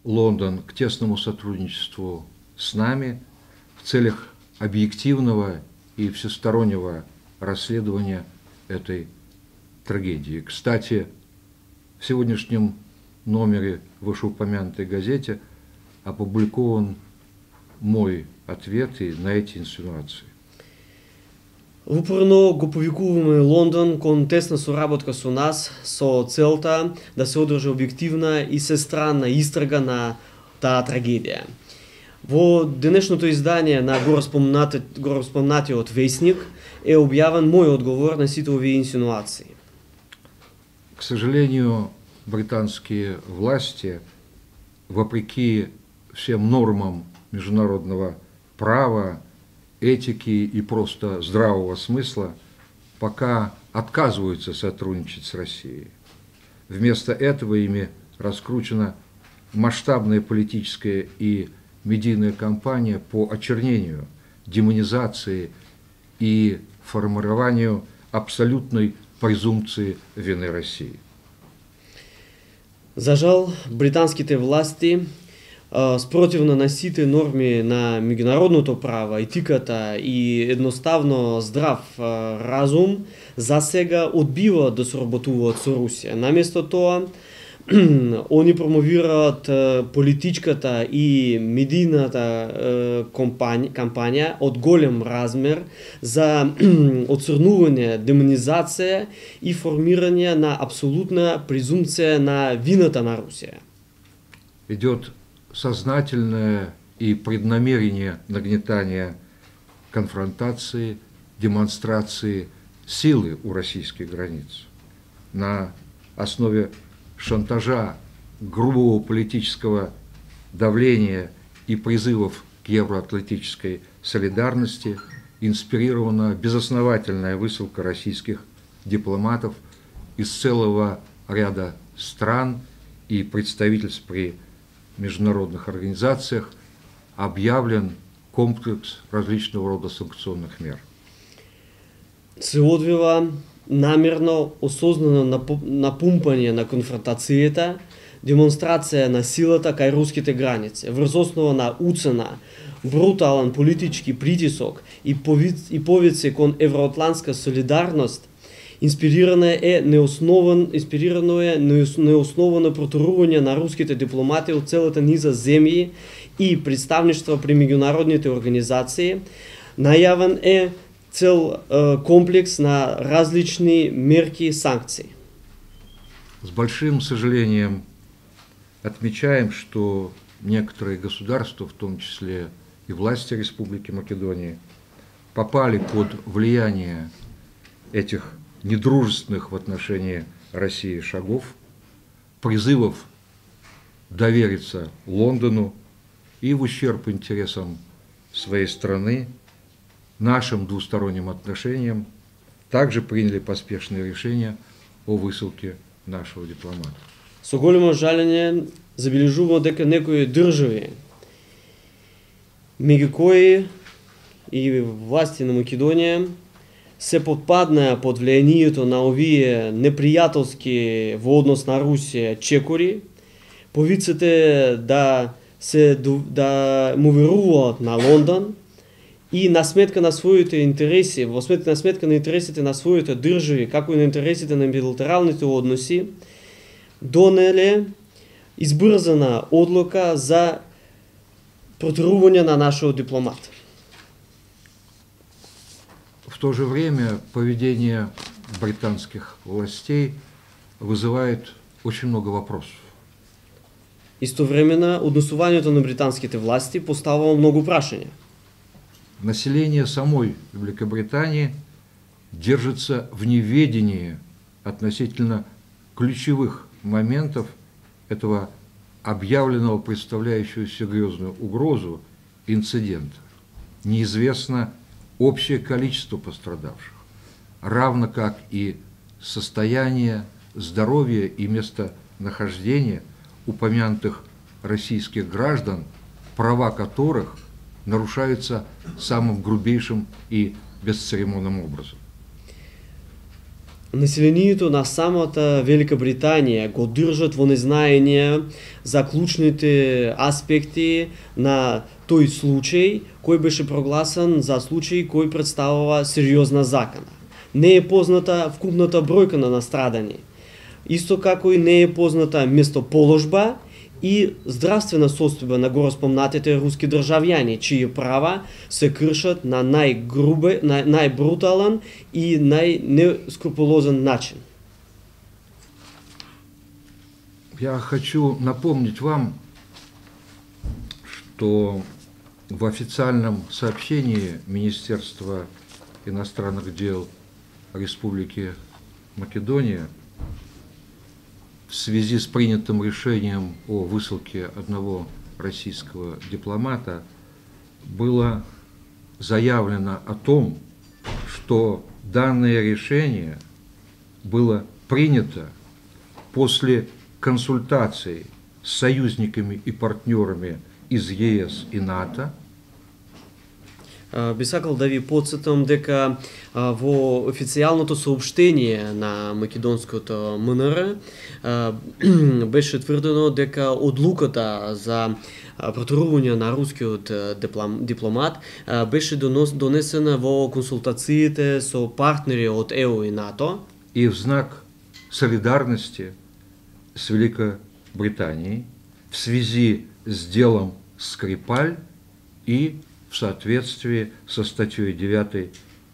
Лондон к тесному сотрудничеству с нами в целях объективного и всестороннего расследования этой трагедии. Кстати, в сегодняшнем номере вышеупомянутой газете опубликован мой ответ и на эти инсинуации. Упорно го повикуваме Лондон кон тесна соработка со нас со целта да се одржи објективна и сестранна истрага на таа трагедија. Во денешното издание на гороспомнатиот вестник е објавен мој одговор на сите овие инсинуации. К сожалению, британские власти, вопреки всем нормам международного права, этики и просто здравого смысла, пока отказываются сотрудничать с Россией. Вместо этого ими раскручена масштабная политическая и медийная кампания по очернению, демонизации и формированию абсолютной презумпции вины России. За жал, британските власти спротивно на сите норми на меѓународното право, етиката и едноставно здрав разум, за сега одбиваат да соработуваат со Русија. Наместо тоа, они промовираат политичката и медийната кампања од голем размер за отцрнување, демонизација и формирање на абсолютна презумпција на вината на Русија. Идет сознательное и преднамерение нагнетания конфронтации, демонстрации силы у российских границ на основе шантажа, грубого политического давления и призывов к евроатлантической солидарности инспирирована безосновательная высылка российских дипломатов из целого ряда стран и представительств при международных организациях, объявлен комплекс различного рода санкционных мер. Се одвива намерно, осознано напумпање на конфронтацијата, демонстрација на силата кај руските граници, врз основа на уцена, брутален политички притисок и повици кон евроатлантска солидарност, инспирирано е неосновано протурување на руските дипломати од целата низа земји и представништва при меѓународните организации. Најавен е цел комплекс на различни мерки и санкции. С большим сожалением отмечаем, что некоторые государства, в том числе и власти Республики Македония, попали под влияние этих недружественных в отношении России шагов, призывов довериться Лондону и в ущерб интересам своей страны, нашим двусторонним отношениям, также приняли поспешные решения о высылке нашего дипломата. Со големо жалење забележуваме дека некои држави, меѓу кои и власти на Македонија, се подпаднаа под влијанието на овие непријателски во однос на Русија чекори, повиците да му веруваат на Лондон и на сметка на своите интереси, на сметка на интересите на своите држави, како и на интересите на билатералните односи, донеле избрзана одлука за протурување на нашиот дипломат. В то же время поведение британских властей вызывает очень много вопросов. Истовременно, однесувањето на британските власти поставува многу прашања. Население самой Великобритании держится в неведении относительно ключевых моментов этого объявленного, представляющего серьезную угрозу инцидента. Неизвестно общее количество пострадавших, равно как и состояние здоровья и местонахождения упомянутых российских граждан, права которых нарушаются самым грубейшим и бесцеремонным образом. Населението на самата Велика Британија го држат во незнаење за клучните аспекти на тој случај кој беше прогласен за случај кој представува сериозна закана. Не е позната вкупната бројка на настрадани. Исто како и не е позната местоположба и здравствена состојба на гороспомнатите руски државјани, чии права се кршат на најбрутален и најнескрупулозен начин. Я хочу напомнить вам, что в официальном сообщении Министерства иностранных дел Республики Македония в связи с принятым решением о высылке одного российского дипломата было заявлено о том, что данное решение было принято после консультаций с союзниками и партнерами из ЕС и НАТО. Би сакал да ви подсетам дека во официјалното соопштение на македонското МНР беше тврдено дека одлуката за протерување на рускиот дипломат беше донесена во консултациите со партнери од ЕУ и НАТО. И в знак солидарности с Великобританией в связи с делом Скрипаль и в соответствии со статьей 9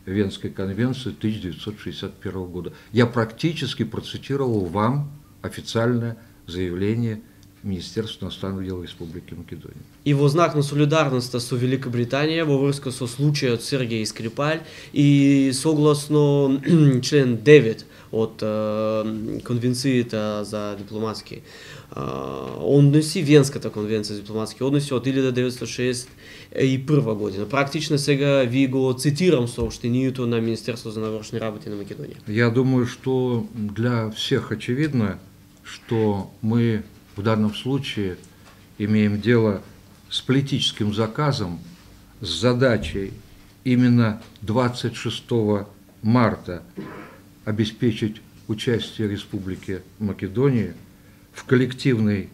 Венской конвенции 1961 года. Я практически процитировал вам официальное заявление Министерства иностранных дел Республики Македония. И во знак на солидарноста со Великобританија во врска со случајот Сергеј Скрипаль и согласно член 9 од Конвенцијата за дипломатски односи, Венската конвенција за дипломатски односи од 1961 година. Практично сега ви го цитирам сообщението на Министерството за навршни работи на Македонија. Я думаю, что для всех очевидно, что мы в данном случае имеем дело с политическим заказом, с задачей именно 26 марта обеспечить участие Республики Македония в коллективной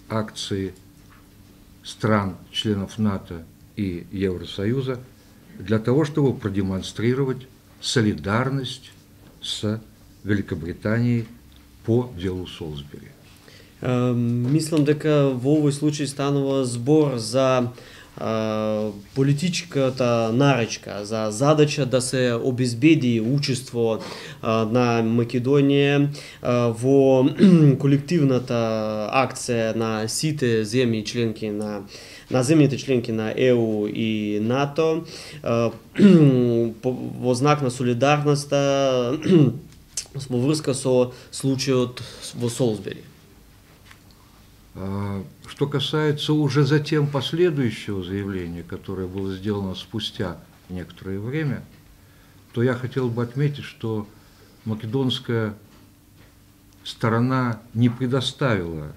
акции стран, членов НАТО и Евросоюза для того, чтобы продемонстрировать солидарность с Великобританией по делу Солсбери. Мислам дека во овој случај станува збор за политичката наречка, за задача да се обезбеди учество на Македонија во колективната акција на сите земји членки на земјите членки на ЕУ и НАТО во знак на солидарноста во врска со случајот во Солсбери. Что касается уже затем последующего заявления, которое было сделано спустя некоторое время, то я хотел бы отметить, что македонская сторона не предоставила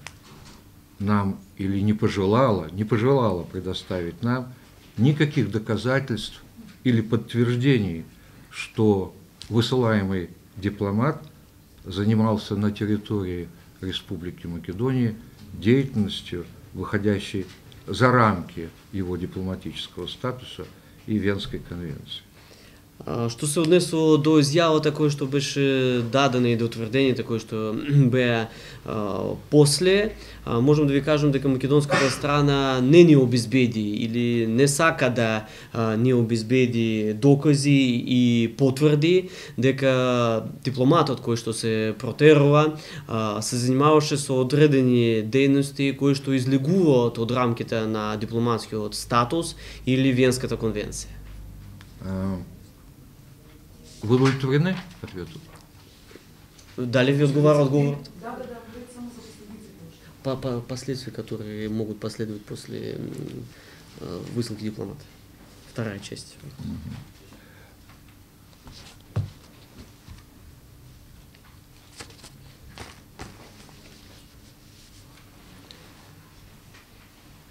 нам или не пожелала предоставить нам никаких доказательств или подтверждений, что высылаемый дипломат занимался на территории Республики Македония деятельностью, выходящей за рамки его дипломатического статуса и Венской конвенции. Што се однесува до изјавата која што беше дадена и до утврдените кои што беа после, можам да ви кажам дека македонската страна не ни обезбеди или не сака да ни обезбеди докази и потврди дека дипломатот кој што се протерува се занимаваше со одредени дејности кои што излегуваат од рамките на дипломатскиот статус или Венската конвенција. Вы удовлетворены ответом? Дали ви отговаря отговорът? Да, само за последиците. Последствия, которые могут последовать после высылки дипломата. Вторая часть.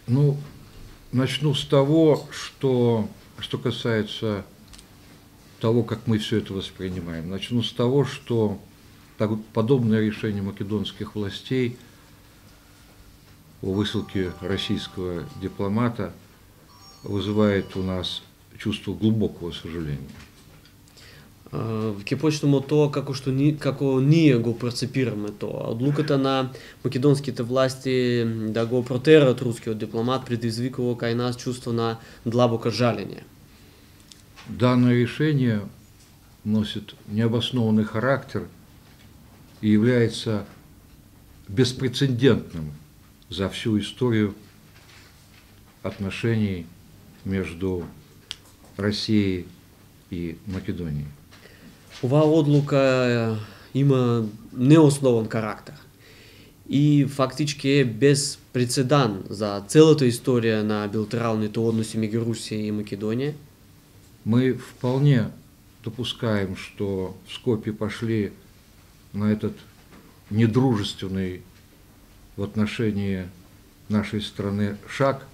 Ну, начну с того, что касается того, как мы все это воспринимаем. Начну с того, что подобное решение македонских властей о высылке российского дипломата вызывает у нас чувство глубокого сожаления. Ќе почнемо од тоа како ние го перцепираме тоа. Одлуката на македонските власти да го протерат рускиот дипломат предизвикува кај нас чувство на длабоко жалење. Данное решение носит необоснованный характер и является беспрецедентным за всю историю отношений между Россией и Македонией. Оваа одлука има неоснован карактер и фактички е без прецедан за целата историја на билатералните односи меѓу Русија и Македонија. Мы вполне допускаем, что в Скопье пошли на этот недружественный в отношении нашей страны шаг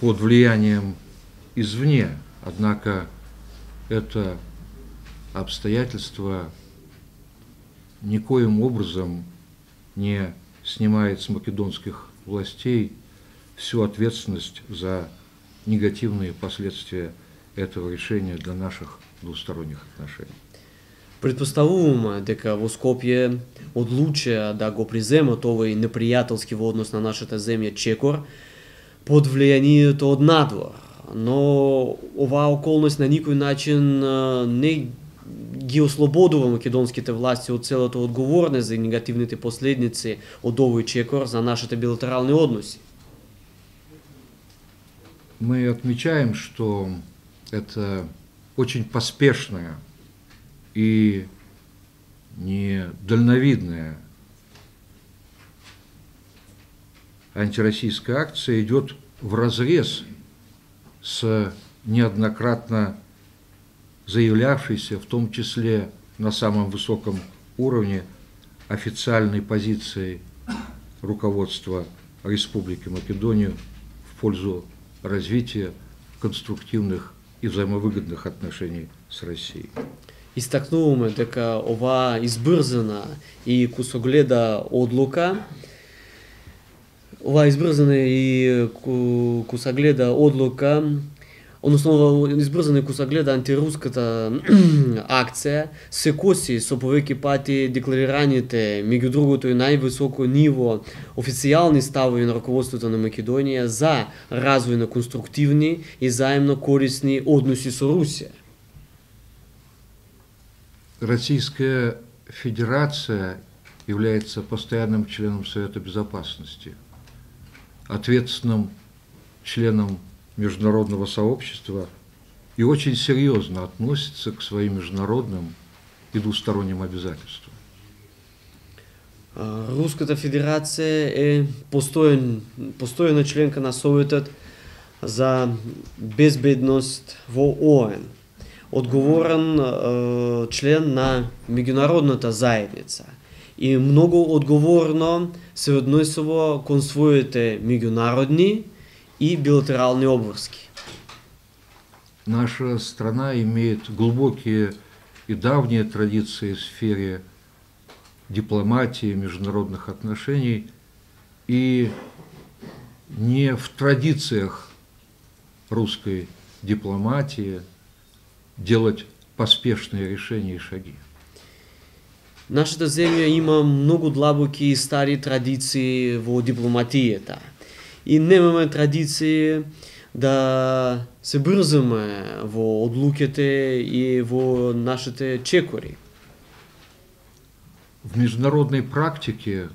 под влиянием извне, однако это обстоятельство никоим образом не снимает с македонских властей всю ответственность за негативные последствия этого решения для наших двусторонних отношений. Предпоставуваме дека во Скопје одлучија да го преземат овој непријателски во однос на нашата земја чекор под влијанието од надвор, но оваа околност на никој начин не ги ослободува македонските власти од целата одговорност за негативните последици од овој чекор за нашите билатерални односи. Мы отмечаем, что это очень поспешная и недальновидная антироссийская акция идет вразрез с неоднократно заявлявшейся, в том числе на самом высоком уровне, официальной позицией руководства Республики Македония в пользу развития конструктивных и взаимовыгодных отношений с Россией. Истакнуваме дека оваа избрзана и кусогледа одлука, односно избрзана и кусогледа антируската акција се коси со повеќе пати декларираните, меѓу другото и највисоко ниво официјални ставови на раководството на Македонија за развој на конструктивни и заемно корисни односи со Русија. Российская Федерация является постоянным членом Совета Безопасности, ответственным членом международного сообщества и очень серьезно относится к своим международным и двусторонним обязательствам. Руската Федерација е постојана членка на Советот за безбедност во ООН, одговорен член на меѓународната заедница и многу одговорно се однесува кон своите меѓународни и билатерални обврски. Наша страна имеет глубокие и давние традиции в сфере дипломатии, международных отношений, и не в традициях русской дипломатии делать поспешные решения и шаги. Нашата земја има многу длабоки и стари традиции во дипломатијата. И немаме традиции да се брзаме во одлуките и во нашите чекори. В международной практике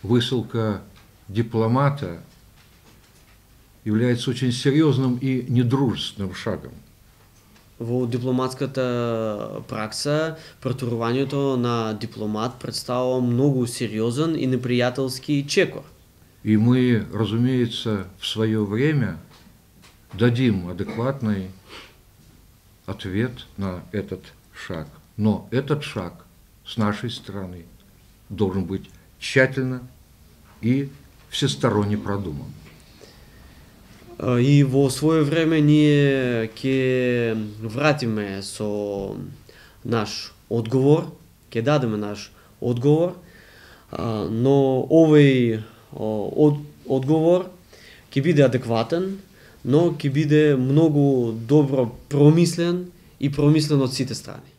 высылка дипломата является очень серьезным и недружественным шагом. Во дипломатската пракса претурувањето на дипломат представува многу сериозен и непријателски чекор. И мы, разумеется, в свое время дадим адекватный ответ на этот шаг. Но этот шаг с нашей стороны должен быть тщательно и всесторонне продуман. И во свое време ние ќе вратиме со наш одговор, ќе дадеме наш одговор, но овој одговор ќе биде адекватен, но ќе биде многу добро промислен и промислен од сите страни.